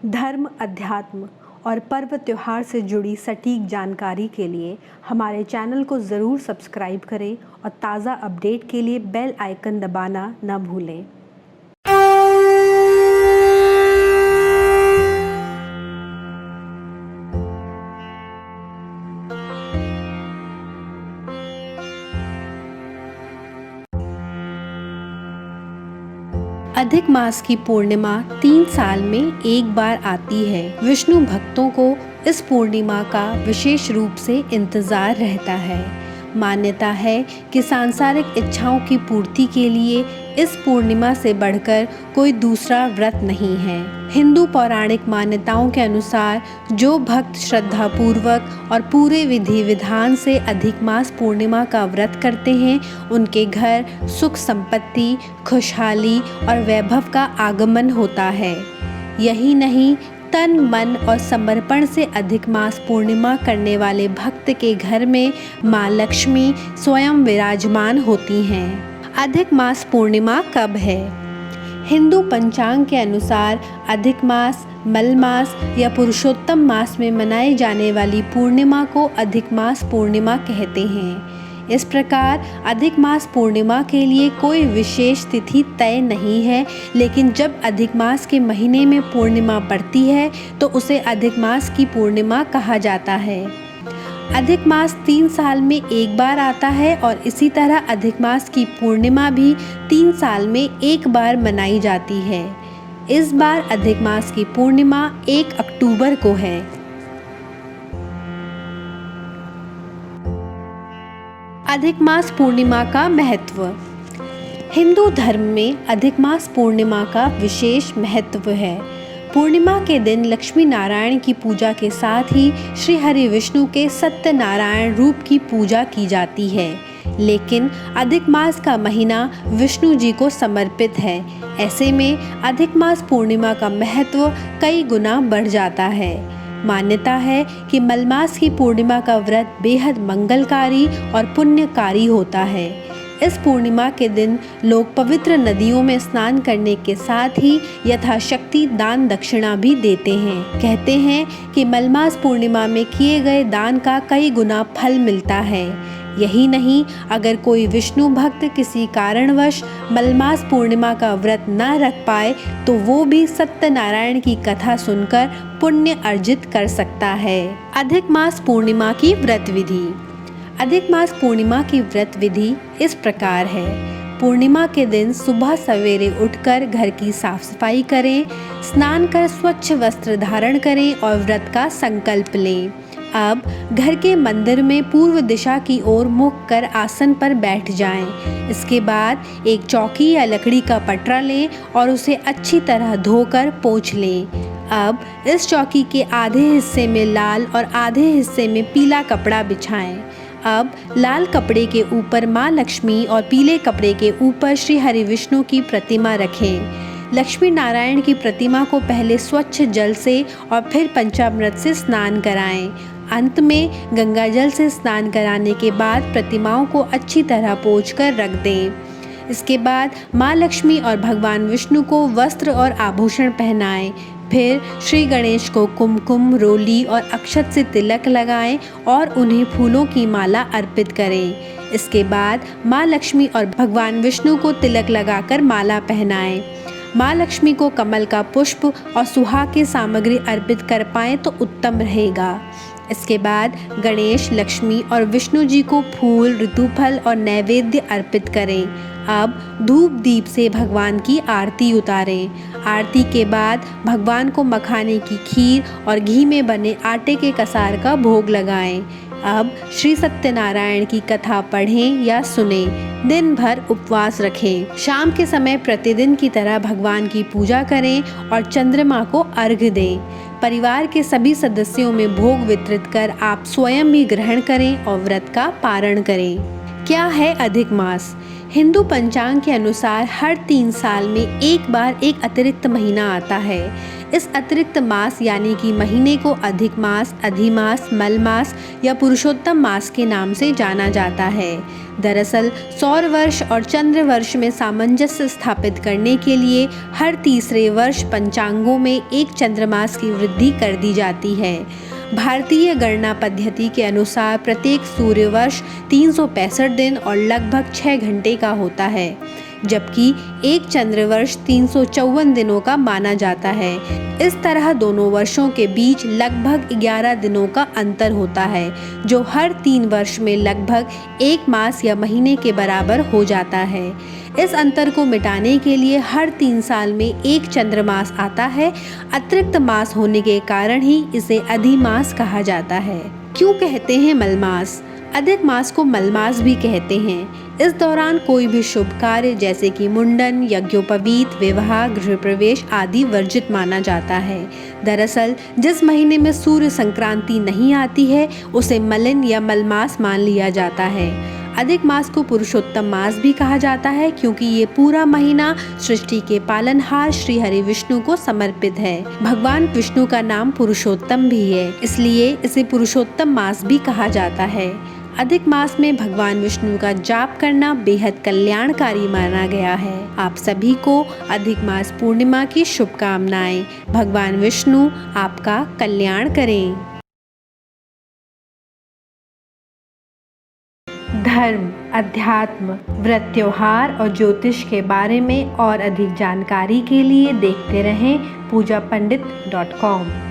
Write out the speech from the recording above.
धर्म, अध्यात्म और पर्व त्योहार से जुड़ी सटीक जानकारी के लिए हमारे चैनल को ज़रूर सब्सक्राइब करें और ताज़ा अपडेट के लिए बेल आइकन दबाना न भूलें। अधिक मास की पूर्णिमा 3 साल में एक बार आती है। विष्णु भक्तों को इस पूर्णिमा का विशेष रूप से इंतजार रहता है। मान्यता है कि सांसारिक इच्छाओं की पूर्ति के लिए इस पूर्णिमा से बढ़कर कोई दूसरा व्रत नहीं है। हिंदू पौराणिक मान्यताओं के अनुसार जो भक्त श्रद्धा पूर्वक और पूरे विधि विधान से अधिक मास पूर्णिमा का व्रत करते हैं, उनके घर सुख संपत्ति, खुशहाली और वैभव का आगमन होता है। यही नहीं, तन मन और समर्पण से अधिक मास पूर्णिमा करने वाले भक्त के घर में माँ लक्ष्मी स्वयं विराजमान होती हैं। अधिक मास पूर्णिमा कब है? हिंदू पंचांग के अनुसार अधिक मास, मल मास या पुरुषोत्तम मास में मनाई जाने वाली पूर्णिमा को अधिक मास पूर्णिमा कहते हैं। इस प्रकार अधिक मास पूर्णिमा के लिए कोई विशेष तिथि तय नहीं है, लेकिन जब अधिक मास के महीने में पूर्णिमा पड़ती है तो उसे अधिक मास की पूर्णिमा कहा जाता है। अधिक मास 3 साल में एक बार आता है और इसी तरह अधिक मास की पूर्णिमा भी 3 साल में एक बार मनाई जाती है। इस बार अधिक मास की पूर्णिमा 1 अक्टूबर को है। अधिक मास पूर्णिमा का महत्व। हिंदू धर्म में अधिक मास पूर्णिमा का विशेष महत्व है। पूर्णिमा के दिन लक्ष्मी नारायण की पूजा के साथ ही श्री हरि विष्णु के सत्यनारायण रूप की पूजा की जाती है। लेकिन अधिक मास का महीना विष्णु जी को समर्पित है। ऐसे में अधिक मास पूर्णिमा का महत्व कई गुना बढ़ जाता है। मान्यता है कि मलमास की पूर्णिमा का व्रत बेहद मंगलकारी और पुण्यकारी होता है। इस पूर्णिमा के दिन लोग पवित्र नदियों में स्नान करने के साथ ही यथाशक्ति दान दक्षिणा भी देते हैं। कहते हैं कि मलमास पूर्णिमा में किए गए दान का कई गुना फल मिलता है। यही नहीं, अगर कोई विष्णु भक्त किसी कारणवश मलमास पूर्णिमा का व्रत न रख पाए तो वो भी सत्यनारायण की कथा सुनकर पुण्य अर्जित कर सकता है। अधिक मास पूर्णिमा की व्रत विधि। अधिक मास पूर्णिमा की व्रत विधि इस प्रकार है। पूर्णिमा के दिन सुबह सवेरे उठकर घर की साफ सफाई करें, स्नान कर स्वच्छ वस्त्र धारण करें और व्रत का संकल्प लें। अब घर के मंदिर में पूर्व दिशा की ओर मुख कर आसन पर बैठ जाएं। इसके बाद एक चौकी या लकड़ी का पटरा लें और उसे अच्छी तरह धोकर पोंछ लें। अब इस चौकी के आधे हिस्से में लाल और आधे हिस्से में पीला कपड़ा बिछाएं। अब लाल कपड़े के ऊपर माँ लक्ष्मी और पीले कपड़े के ऊपर श्री हरि विष्णु की प्रतिमा रखें। लक्ष्मी नारायण की प्रतिमा को पहले स्वच्छ जल से और फिर पंचामृत से स्नान कराएं। अंत में गंगा जल से स्नान कराने के बाद प्रतिमाओं को अच्छी तरह पोंछकर रख दें। इसके बाद माँ लक्ष्मी और भगवान विष्णु को वस्त्र और आभूषण पहनाएं। फिर श्री गणेश को कुमकुम, रोली और अक्षत से तिलक लगाएं और उन्हें फूलों की माला अर्पित करें। इसके बाद माँ लक्ष्मी और भगवान विष्णु को तिलक लगाकर माला पहनाएं। माँ लक्ष्मी को कमल का पुष्प और सुहाग की सामग्री अर्पित कर पाएं तो उत्तम रहेगा। इसके बाद गणेश, लक्ष्मी और विष्णु जी को फूल, ऋतुफल और नैवेद्य अर्पित करें। अब धूप दीप से भगवान की आरती उतारें। आरती के बाद भगवान को मखाने की खीर और घी में बने आटे के कसार का भोग लगाएं। अब श्री सत्यनारायण की कथा पढ़ें या सुनें। दिन भर उपवास रखें। शाम के समय प्रतिदिन की तरह भगवान की पूजा करें और चंद्रमा को अर्घ्य दें। परिवार के सभी सदस्यों में भोग वितरित कर आप स्वयं भी ग्रहण करें और व्रत का पारण करें। क्या है अधिक मास? हिंदू पंचांग के अनुसार हर 3 साल में एक बार एक अतिरिक्त महीना आता है। इस अतिरिक्त मास यानी कि महीने को अधिक मास, अधिमास, मलमास या पुरुषोत्तम मास के नाम से जाना जाता है। दरअसल सौर वर्ष और चंद्र वर्ष में सामंजस्य स्थापित करने के लिए हर तीसरे वर्ष पंचांगों में एक चंद्रमास की वृद्धि कर दी जाती है। भारतीय गणना पद्धति के अनुसार प्रत्येक सूर्य वर्ष 365 दिन और लगभग 6 घंटे का होता है, जबकि एक चंद्रवर्ष 354 दिनों का माना जाता है। इस तरह दोनों वर्षों के बीच लगभग 11 दिनों का अंतर होता है, जो हर 3 वर्ष में लगभग 1 मास या महीने के बराबर हो जाता है। इस अंतर को मिटाने के लिए हर 3 साल में एक चंद्रमास आता है। अतिरिक्त मास होने के कारण ही इसे अधिमास कहा जाता है। क्यों कहते हैं मलमास? अधिक मास को मलमास भी कहते हैं। इस दौरान कोई भी शुभ कार्य जैसे कि मुंडन, यज्ञोपवीत, विवाह, गृह प्रवेश आदि वर्जित माना जाता है। दरअसल जिस महीने में सूर्य संक्रांति नहीं आती है उसे मलिन या मलमास मान लिया जाता है। अधिक मास को पुरुषोत्तम मास भी कहा जाता है क्योंकि ये पूरा महीना सृष्टि के पालनहार श्री हरि विष्णु को समर्पित है। भगवान विष्णु का नाम पुरुषोत्तम भी है, इसलिए इसे पुरुषोत्तम मास भी कहा जाता है। अधिक मास में भगवान विष्णु का जाप करना बेहद कल्याणकारी माना गया है। आप सभी को अधिक मास पूर्णिमा की शुभकामनाएं। भगवान विष्णु आपका कल्याण करें। धर्म, अध्यात्म, व्रत, त्योहार और ज्योतिष के बारे में और अधिक जानकारी के लिए देखते रहें पूजापंडित.com।